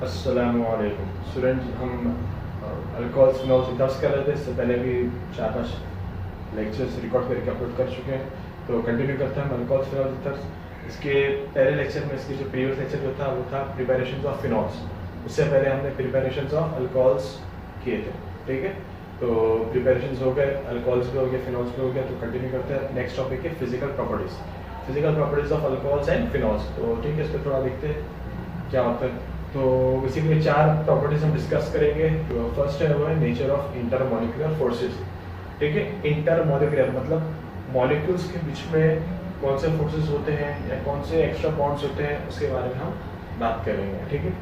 अस्सलामुअलैकुम स्टूडेंट, हम alcohols phenols discuss कर रहे थे। इससे पहले भी 4-5 लेक्चर्स रिकॉर्ड करके अपलोड कर चुके हैं, तो कंटिन्यू करते हैं हम अल्कोहल्स फिनॉल्स डिस्कस। इसके पहले लेक्चर में, इसकी जो प्रीवियस लेक्चर जो था वो था प्रिपरेशन ऑफ फिनॉल्स। उससे पहले हमने प्रिपरेशन ऑफ अल्कोहल्स किए थे, ठीक है। तो प्रिपरेशन हो गए, अल्कोहल्स पे हो गया, फिनॉल्स पे हो गया। तो कंटिन्यू करते हैं। नेक्स्ट टॉपिक है physical properties, physical properties of alcohols and phenols. तो ठीक है, इस पर थोड़ा देखते हैं क्या होता है। तो बेसिकली 4 प्रॉपर्टीज हम डिस्कस करेंगे। तो फर्स्ट है वो है नेचर ऑफ इंटरमॉलिक्यूलर फोर्सेस, ठीक है। इंटरमॉलिक्यूलर मतलब मॉलिक्यूल्स के बीच में कौन से फोर्सेस होते हैं या कौन से एक्स्ट्रा बॉन्ड्स होते हैं, उसके बारे में हम बात करेंगे, ठीक है।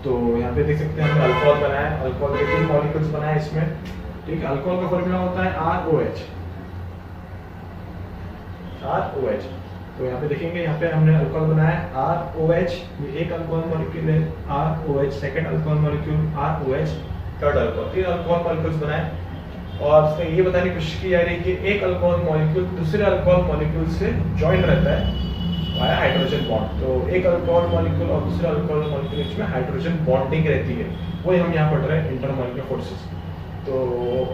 तो यहाँ पे देख सकते हैं हमने अल्कोहल बनाया, अल्कोहल के 3 मॉलिक्यूल्स बनाए इसमें, ठीक है। अल्कोहल का फॉर्मूला होता है ROH। तो यहाँ पे देखेंगे, यहाँ पे हमने अल्कोहल बनाया ROH, ये एक अल्कोहल मॉलिक्यूल है ROH, second alcohol molecule ROH, third alcohol, 3 alcohol molecules बनाए। और इसमें ये बताने की कोशिश की जा रही है कि एक अल्कोहल मॉलिक्यूल दूसरे अल्कोहल मॉलिक्यूल से जॉइंट रहता है वाया हाइड्रोजन बॉन्ड। तो एक अल्कोहल मॉलिक्यूल और दूसरे अल्कोहल मॉलिक्यूल के बीच में हाइड्रोजन बॉन्डिंग रहती है, वही हम यहाँ पढ़ रहे हैं इंटरमॉलिक्यूलर फोर्सेस। तो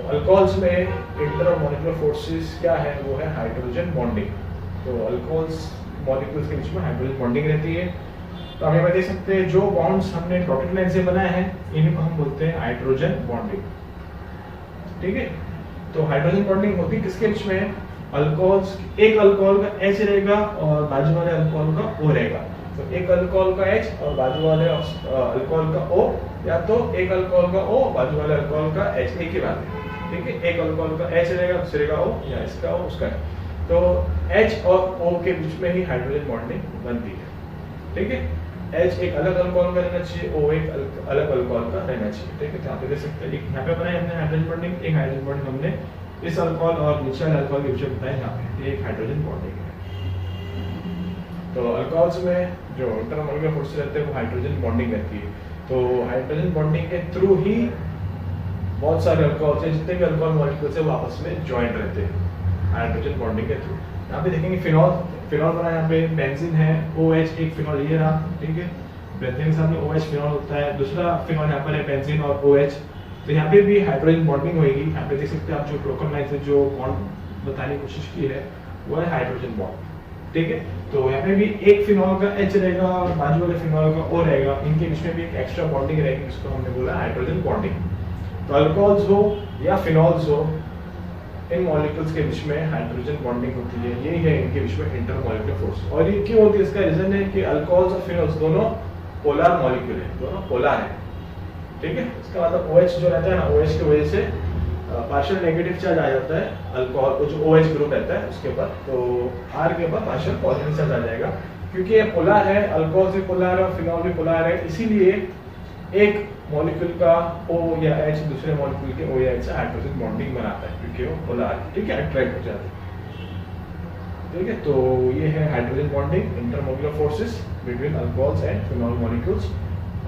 अल्कोहल्स में इंटरमॉलिक्यूलर फोर्सेस क्या है, वो है हाइड्रोजन बॉन्डिंग। तो अल्कोहल्स मॉलिक्यूल्स के बीच में हाइड्रोजन बॉन्डिंग रहती है। तो हम ये देख सकते हैं, जो बॉन्ड्स हमने डॉटेड लाइन से बनाए हैं इनको हम बोलते हैं हाइड्रोजन बॉन्डिंग, ठीक है। तो हाइड्रोजन बॉन्डिंग होती है किसके बीच में, अल्कोहल्स, एक अल्कोहल का H रहेगा और बाजू वाले अल्कोहल का O रहेगा। तो एक अल्कोहल का H और बाजू वाले अल्कोहल का O, या तो एक अल्कोहल का O बाजू वाले अल्कोहल का H, एक ही बात है, ठीक है। एक अल्कोहल का H रहेगा, दूसरे का O, या इसका O उसका है। तो H और O के बीच में ही हाइड्रोजन बॉन्डिंग बनती है, ठीक है। H एक अलग अल्कोहल का रहना चाहिए, O एक अलग अल्कोहल का रहना चाहिए, ठीक है। तो यहाँ पे देख सकते हैं, एक यहाँ पे बनाया हमने हाइड्रोजन बॉन्डिंग, एक हाइड्रोजन बॉन्डिंग हमने इस अल्कोहल और नीचे वाले अल्कोहल के बीच में बताया, यहाँ पे एक हाइड्रोजन बॉन्डिंग है। तो अल्कोहल्स में जो इंटरमॉलिक्यूलर फोर्सेस रहते हैं वो हाइड्रोजन बॉन्डिंग रहती है। तो हाइड्रोजन बॉन्डिंग के थ्रू ही बहुत सारे अल्कोहल्स हैं, जितने भी अल्कोहल मॉलिक्यूल्स हैं वो आपस में ज्वाइंट रहते हैं हाइड्रोजन बॉन्डिंग के थ्रू। यहाँ पे देखेंगे फिनॉल बना, यहाँ पे बेंजीन है, OH एक फिनॉल ये रहा, ठीक है। बेंजीन के सामने OH फिनॉल होता है, दूसरा फिनॉल यहाँ पर है बेंजीन और OH। तो यहाँ पे भी हाइड्रोजन बॉन्डिंग होगी। यहाँ पे देख सकते हैं आप, जो ब्रोकन लाइन से जो बॉन्ड बताने की कोशिश की है वो है हाइड्रोजन बॉन्ड, ठीक है। तो यहाँ पे भी एक फिनॉल का H रहेगा और बाजू वाले फिनॉल का O रहेगा, इनके बीच में भी एक एक्स्ट्रा बॉन्डिंग रहेगी, जिसको हमने बोला हाइड्रोजन बॉन्डिंग। तो अल्कोहल्स हो या फिनॉल्स हो, इन मॉलिक्यूल्स के बीच में हाइड्रोजन बॉन्डिंग होती है, यही है इनके बीच में इंटरमॉलिक्यूलर फोर्स। और ये क्यों होती है, इसका रीजन है कि अल्कोहल्स और फिनॉल्स दोनों पोलर मॉलिक्यूल है, दोनों पोलर है, ठीक है। इसका मतलब OH जो रहता है ना, OH की वजह से पार्शियल नेगेटिव चार्ज आ जाता है अल्कोहल को, जो OH ग्रुप रहता है उसके ऊपर, तो R के ऊपर पार्शियल पॉजिटिव चार्ज आ जाएगा, क्योंकि ये पोलर है, अल्कोहल भी पोलर है और फिनॉल भी पोलर है। इसीलिए एक मॉलिक्यूल का O या H दूसरे मॉलिक्यूल के O या H से हाइड्रोजन बॉन्डिंग बनाता है, क्योंकि वो पोलर है, ठीक है, अट्रैक्ट हो जाता है, ठीक है। तो ये है hydrogen bonding, intermolecular forces between alcohols and phenol molecules,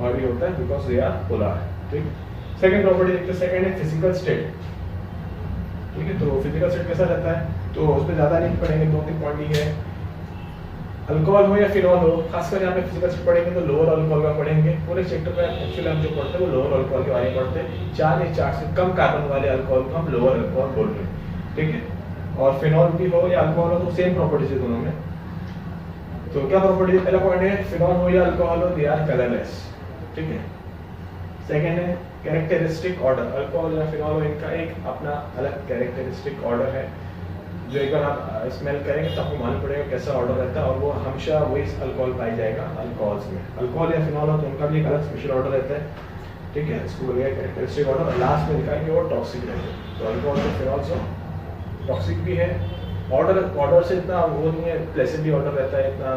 और ये होता है बिकॉज दे आर पोलर, ठीक। सेकंड प्रॉपर्टी देखते हैं, सेकंड है फिजिकल स्टेट, ठीक है। तो फिजिकल स्टेट कैसा रहता है, तो उस पर ज्यादा नहीं पढ़ेंगे, 2-3 पॉइंट ही है। अल्कोहल हो या फिनॉल हो, खासकर यहाँ पे फिजिकल स्टेट पढ़ेंगे तो लोअर अल्कोहल का पढ़ेंगे। पूरे चैप्टर में एक्चुअली हम जो पढ़ते हैं वो लोअर अल्कोहल के बारे में पढ़ते हैं। 4 या 4 से कम कार्बन वाले अल्कोहल को हम लोअर अल्कोहल बोल रहे हैं, ठीक है। और फिनॉल भी हो या अल्कोहल हो तो सेम प्रॉपर्टीज है दोनों में। तो क्या प्रॉपर्टी, पहला पॉइंट है फिनॉल हो या अल्कोहल हो, दे आर कलरलेस, ठीक है। सेकेंड है कैरेक्टरिस्टिक ऑर्डर, अल्कोहल या फिनॉल हो, इनका एक अपना अलग कैरेक्टरिस्टिक ऑर्डर है, जो एक बार आप स्मेल करेंगे तो आपको मालूम पड़ेगा कैसा ऑर्डर रहता है, और वो हमेशा वही अल्कोहल पाई जाएगा अल्कोहल्स में। अल्कोहल या फिनॉल हो तो उनका भी एक अलग स्पेशल ऑर्डर रहता है, ठीक है। इसको बोलिए कैरेक्टरिस्टिक ऑर्डर, और लास्ट में लिखा है कि वो टॉक्सिक रहते हैं। तो अल्कोहल और फिनॉल्स हो टॉक्सिक भी है, ऑर्डर से इतना वो नहीं है, प्लेसेंटली ऑर्डर रहता है, इतना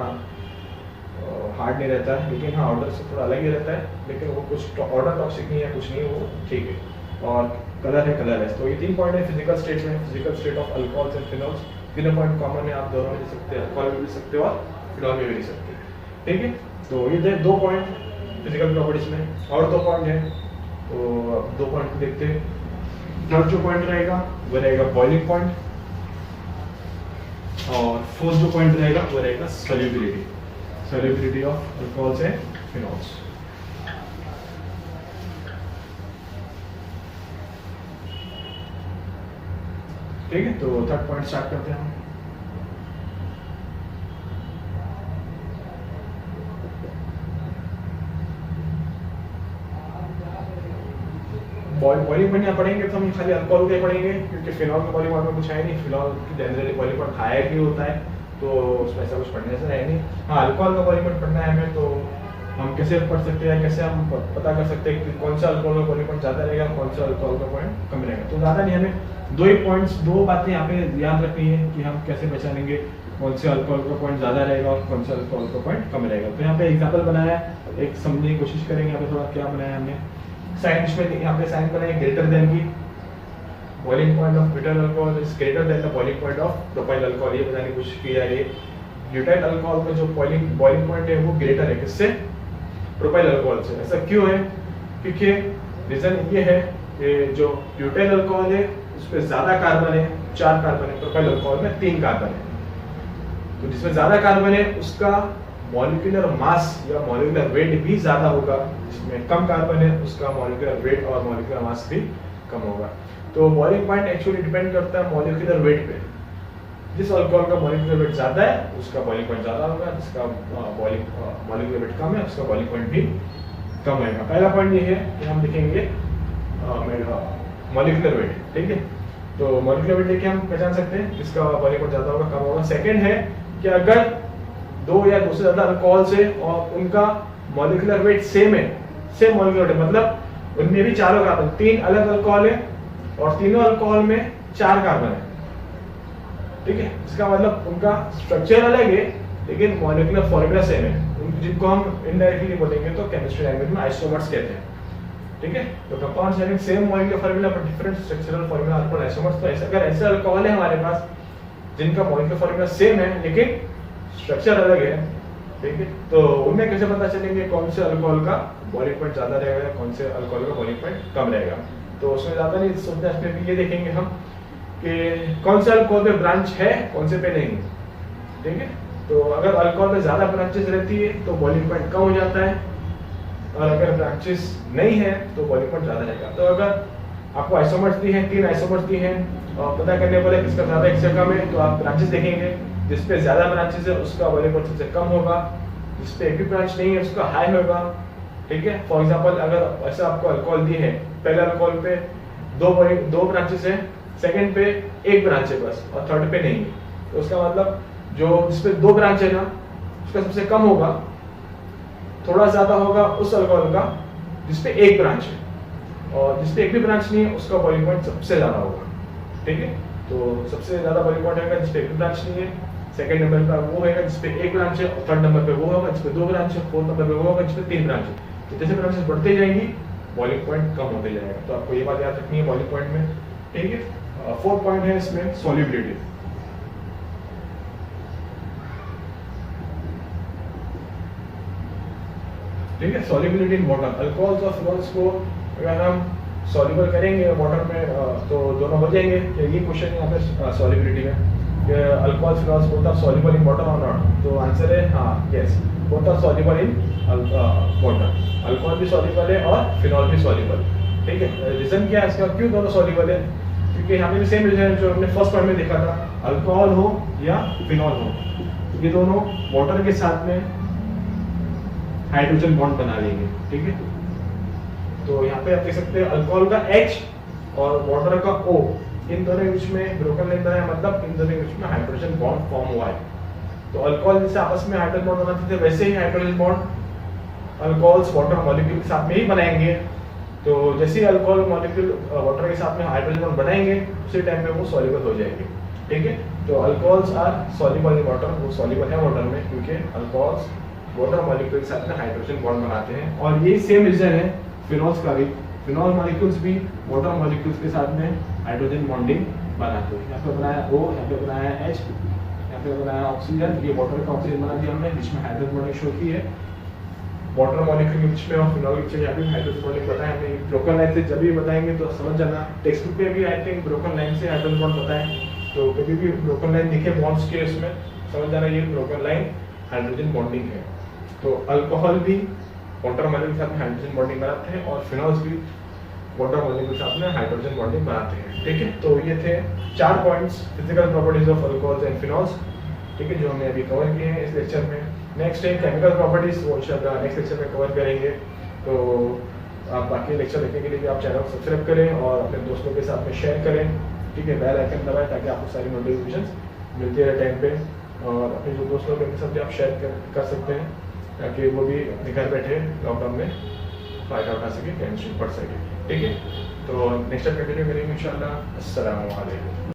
हार्ड नहीं रहता है, लेकिन हाँ ऑर्डर से थोड़ा अलग ही रहता है, लेकिन वो कुछ ऑर्डर टॉक्सिक नहीं है, कुछ नहीं, वो ठीक है। और कलर है कलरलेस। तो ये 3 पॉइंट है फिजिकल स्टेट में, physical state of alcohols and phenols. तीनों पॉइंट कॉमन है, आप दोनों में लिख सकते हैं, अल्कोहल में भी लिख सकते हो और फिनॉल में भी लिख सकते हैं, ठीक है। तो ये थे 2 पॉइंट फिजिकल प्रॉपर्टीज में, और 2 पॉइंट है, तो अब 2 पॉइंट को देखते हैं। थर्ड जो पॉइंट रहेगा वो रहेगा बॉइलिंग पॉइंट, और फोर्थ जो पॉइंट रहेगा वो रहेगा solubility of alcohols and phenols. ठीक है, तो थर्ड पॉइंट स्टार्ट करते हैं हम। बॉइलिंग पॉइंट यहाँ पढ़ेंगे तो हम खाली अल्कोहल के पढ़ेंगे, क्योंकि फिनॉल का बॉइलिंग पॉइंट में कुछ है नहीं। फिनॉल की जनरली बॉइलिंग पॉइंट हायर ही होता है, तो उसमें ऐसा कुछ पढ़ने से है नहीं। हाँ, अल्कोहल का बॉइलिंग पॉइंट पढ़ना है हमें, तो हम कैसे पढ़ सकते हैं, कैसे हम पता कर सकते हैं कि कौन सा अल्कोहल का बॉइलिंग पॉइंट ज़्यादा रहेगा, कौन सा अल्कोहल का पॉइंट कम रहेगा। तो ज़्यादा नहीं, हमें दो ही पॉइंट्स, दो बातें यहाँ पे याद रखनी है कि हम कैसे पहचानेंगे कौन से अल्कोहल का पॉइंट ज़्यादा रहेगा और कौन सा अल्कोहल का पॉइंट कम रहेगा। तो यहाँ पे एग्जाम्पल बनाया है, एक समझने की कोशिश करेंगे। यहाँ पे थोड़ा क्या बनाया हमने, साइन में यहाँ पे साइन बनाया ग्रेटर देन की, boiling point of butyl alcohol is greater than the boiling point of propyl alcohol. ये बताने की कोशिश की जा रही है, ब्यूटाइल अल्कोहल का जो बॉइलिंग पॉइंट है वो ग्रेटर है किससे, प्रोपाइल अल्कोहल से। ऐसा क्यों है, क्योंकि रीजन ये है कि जो ब्यूटाइल अल्कोहल है उसमें ज्यादा कार्बन है, 4 कार्बन है, प्रोपाइल अल्कोहल में 3 कार्बन है। तो जिसमें ज्यादा कार्बन है उसका मॉलिक्यूलर मास या मॉलिक्यूलर वेट भी ज्यादा होगा, जिसमें कम कार्बन है उसका मॉलिक्यूलर वेट और मॉलिक्यूलर मास भी कम होगा। तो बॉइलिंग पॉइंट एक्चुअली डिपेंड करता है मॉलिक्यूलर वेट पे। जिस अल्कोहल का मॉलिक्यूलर वेट ज्यादा है उसका बॉइलिंग पॉइंट ज्यादा होगा, जिसका मॉलिक्यूलर वेट कम है उसका बॉइलिंग पॉइंट भी कम होगा। पहला पॉइंट ये है कि हम लिखेंगे मॉलिक्यूलर वेट, ठीक है। तो मॉलिक्यूलर वेट लेके हम पहचान सकते हैं किसका बॉइलिंग पॉइंट ज्यादा होगा, कम होगा। सेकंड है कि अगर 2 या 2 से ज्यादा अल्कोहल से और उनका मॉलिक्यूलर वेट सेम है, सेम मॉलिक्यूलर वेट मतलब उनमें भी चारों कार्बन, 3 अलग अल्कोहल है और तीनों अल्कोहल में 4 कार्बन है, ठीक है। इसका मतलब उनका स्ट्रक्चर अलग है लेकिन मॉलिक्यूलर फॉर्मूला सेम है, जिनको हम इनडायरेक्टली बोलेंगे तो केमिस्ट्री लैंग्वेज में आइसोमर्स कहते हैं, ठीक है। तो compounds having same molecular formula but different structural formula are called isomers. तो ऐसा अगर ऐसे अल्कोहल है हमारे पास जिनका मॉलिक्यूलर फॉर्मूला सेम है लेकिन स्ट्रक्चर अलग है, ठीक है, तो उनमें कैसे पता चलेंगे कौन से अल्कोहल का बॉइलिंग पॉइंट ज्यादा रहेगा, कौन से अल्कोहल का बॉइलिंग पॉइंट कम रहेगा। तो उसमें ज्यादा नहीं सोचना, इसमें भी ये देखेंगे हम कि कौन से अल्कोहल पे ब्रांच है, कौन से पे नहीं, ठीक है। तो अगर अल्कोहल में ज्यादा ब्रांचेस रहती है तो बॉइलिंग पॉइंट कम हो जाता है, और अगर ब्रांचेस नहीं है तो बॉइलिंग पॉइंट ज्यादा रहेगा। तो अगर आपको आइसोमर्स दी हैं, 3 आइसोमर्स दी हैं और पता करने वाले किसका ज्यादा किसका कम है, तो आप ब्रांचेस देखेंगे, जिसपे ज्यादा ब्रांचेस है उसका बॉइलिंग पॉइंट सबसे कम होगा, जिसपे एक भी ब्रांच नहीं है उसका हाई होगा, ठीक है। फॉर एग्जांपल अगर ऐसा आपको अल्कोहल दी है, पहले अल्कोहल पे 2 ब्रांचेस है, सेकंड पे 1 ब्रांच है बस और थर्ड पे नहीं है, तो उसका मतलब जो जिसपे 2 ब्रांच है ना उसका सबसे कम होगा, थोड़ा ज्यादा होगा उस अल्कोहल का जिसपे 1 ब्रांच है, और जिसपे एक भी ब्रांच नहीं है उसका बॉइलिंग पॉइंट सबसे ज्यादा होगा, ठीक है। तो सबसे ज्यादा बॉइलिंग पॉइंट होगा जिसपे एक भी ब्रांच नहीं है, सेकंड नंबर पर वो होगा जिसपे 1 ब्रांच है, और थर्ड नंबर पे वो होगा जिसपे 2 ब्रांच है, फोर्थ नंबर पे वो होगा जिसपे 3 ब्रांच है। तो जैसे ब्रांचेस बढ़ते जाएंगी बॉइलिंग पॉइंट कम होते जाएगा। तो आपको ये बात याद रखनी है बॉइलिंग पॉइंट में, ठीक है। 4th पॉइंट है इसमें सॉल्युबिलिटी, ठीक है। सॉल्युबिलिटी इन वाटर, अल्कोहल्स और फिनॉल्स को अगर हम सॉल्युबल करेंगे वाटर में तो दोनों हो जाएंगे। ये क्वेश्चन यहाँ पे सॉल्युबिलिटी में कि alcohol phenols both are soluble in water और नॉट, तो आंसर है हाँ, yes, both are soluble in water. Alcohol भी सॉल्युबल है और फिनॉल भी सॉल्युबल, ठीक है। रीजन क्या है इसका, क्यों दोनों सॉल्युबल है, क्योंकि यहाँ पे भी सेम रीजन है जो हमने फर्स्ट पॉइंट में देखा था, अल्कोहल हो या फिनॉल हो, ये दोनों वाटर के साथ में हाइड्रोजन बॉन्ड बना लेंगे, ठीक है। तो यहाँ पे आप देख सकते हैं अल्कोहल का H और वाटर का O, इन दोनों के बीच में ब्रोकन लाइन बनाया, मतलब इन दोनों के बीच में हाइड्रोजन बॉन्ड फॉर्म हुआ है। तो अल्कोहल जैसे आपस में हाइड्रोजन बॉन्ड बनाते थे वैसे ही hydrogen bond alcohols water molecule के साथ में ही बनाएंगे। तो जैसे ही अल्कोहल मॉलिक्यूल वाटर के साथ में हाइड्रोजन बॉन्ड बनाएंगे उसी टाइम पे वो सॉल्युबल हो जाएंगे, ठीक है। तो alcohols are soluble in water, वो सॉल्युबल है वाटर में क्योंकि अल्कोहल्स वाटर मॉलिक्यूल के साथ में हाइड्रोजन बॉन्ड बनाते हैं। और ये सेम रीजन है फिनॉल्स का भी, फिनॉल मॉलिक्यूल्स भी वाटर मॉलिक्यूल्स के साथ में हाइड्रोजन बॉन्डिंग बनाते हैं। यहाँ पे बनाया O, यहाँ पे बनाया H, यहाँ पे बनाया ऑक्सीजन, ये वाटर का ऑक्सीजन बना दिया हमने जिसमें हाइड्रोजन बॉन्डिंग शो की है। वाटर मॉलिक्यूल के बीच में और फिनॉल के बीच में यहाँ पे हाइड्रोजन बॉन्डिंग बताया हमने, ब्रोकन लाइन से जब भी बताएंगे तो समझ जाना। टेक्स्ट बुक में भी आई थिंक ब्रोकन लाइन से हाइड्रोजन बॉन्ड बताएं, तो कभी भी ब्रोकन लाइन दिखे बॉन्ड्स के उसमें समझ जाना ये ब्रोकन लाइन हाइड्रोजन बॉन्डिंग है। तो अल्कोहल भी वाटर मॉलिक्यूल के साथ में हाइड्रोजन बॉन्डिंग बनाते हैं और फिनॉल्स भी वाटर मॉलिक्यूल्स आपस में हाइड्रोजन बॉन्डिंग बनाते हैं। ठीक है, तो ये थे 4 points physical properties of alcohols and phenols, ठीक है, जो हमने अभी कवर किए हैं इस लेक्चर में। नेक्स्ट है केमिकल प्रॉपर्टीज, वो इंशाल्लाह नेक्स्ट लेक्चर में कवर करेंगे। तो आप बाकी लेक्चर देखने के लिए भी आप चैनल को सब्सक्राइब करें और अपने दोस्तों के साथ में शेयर करें। ठीक है, बेल आइकन दबाएं ताकि आपको सारी नोटिफिकेशंस मिलती रहे टाइम पे, और अपने जो दोस्त लोग हैं उनके साथ भी आप शेयर कर सकते हैं ताकि वो भी अपने घर बैठे लॉकडाउन में फ़ायदा उठा सके, केमिस्ट्री पढ़ सके। ठीक है, तो नेक्स्ट टाइम कंटिन्यू करेंगे इंशाल्लाह। अस्सलाम वालेकुम।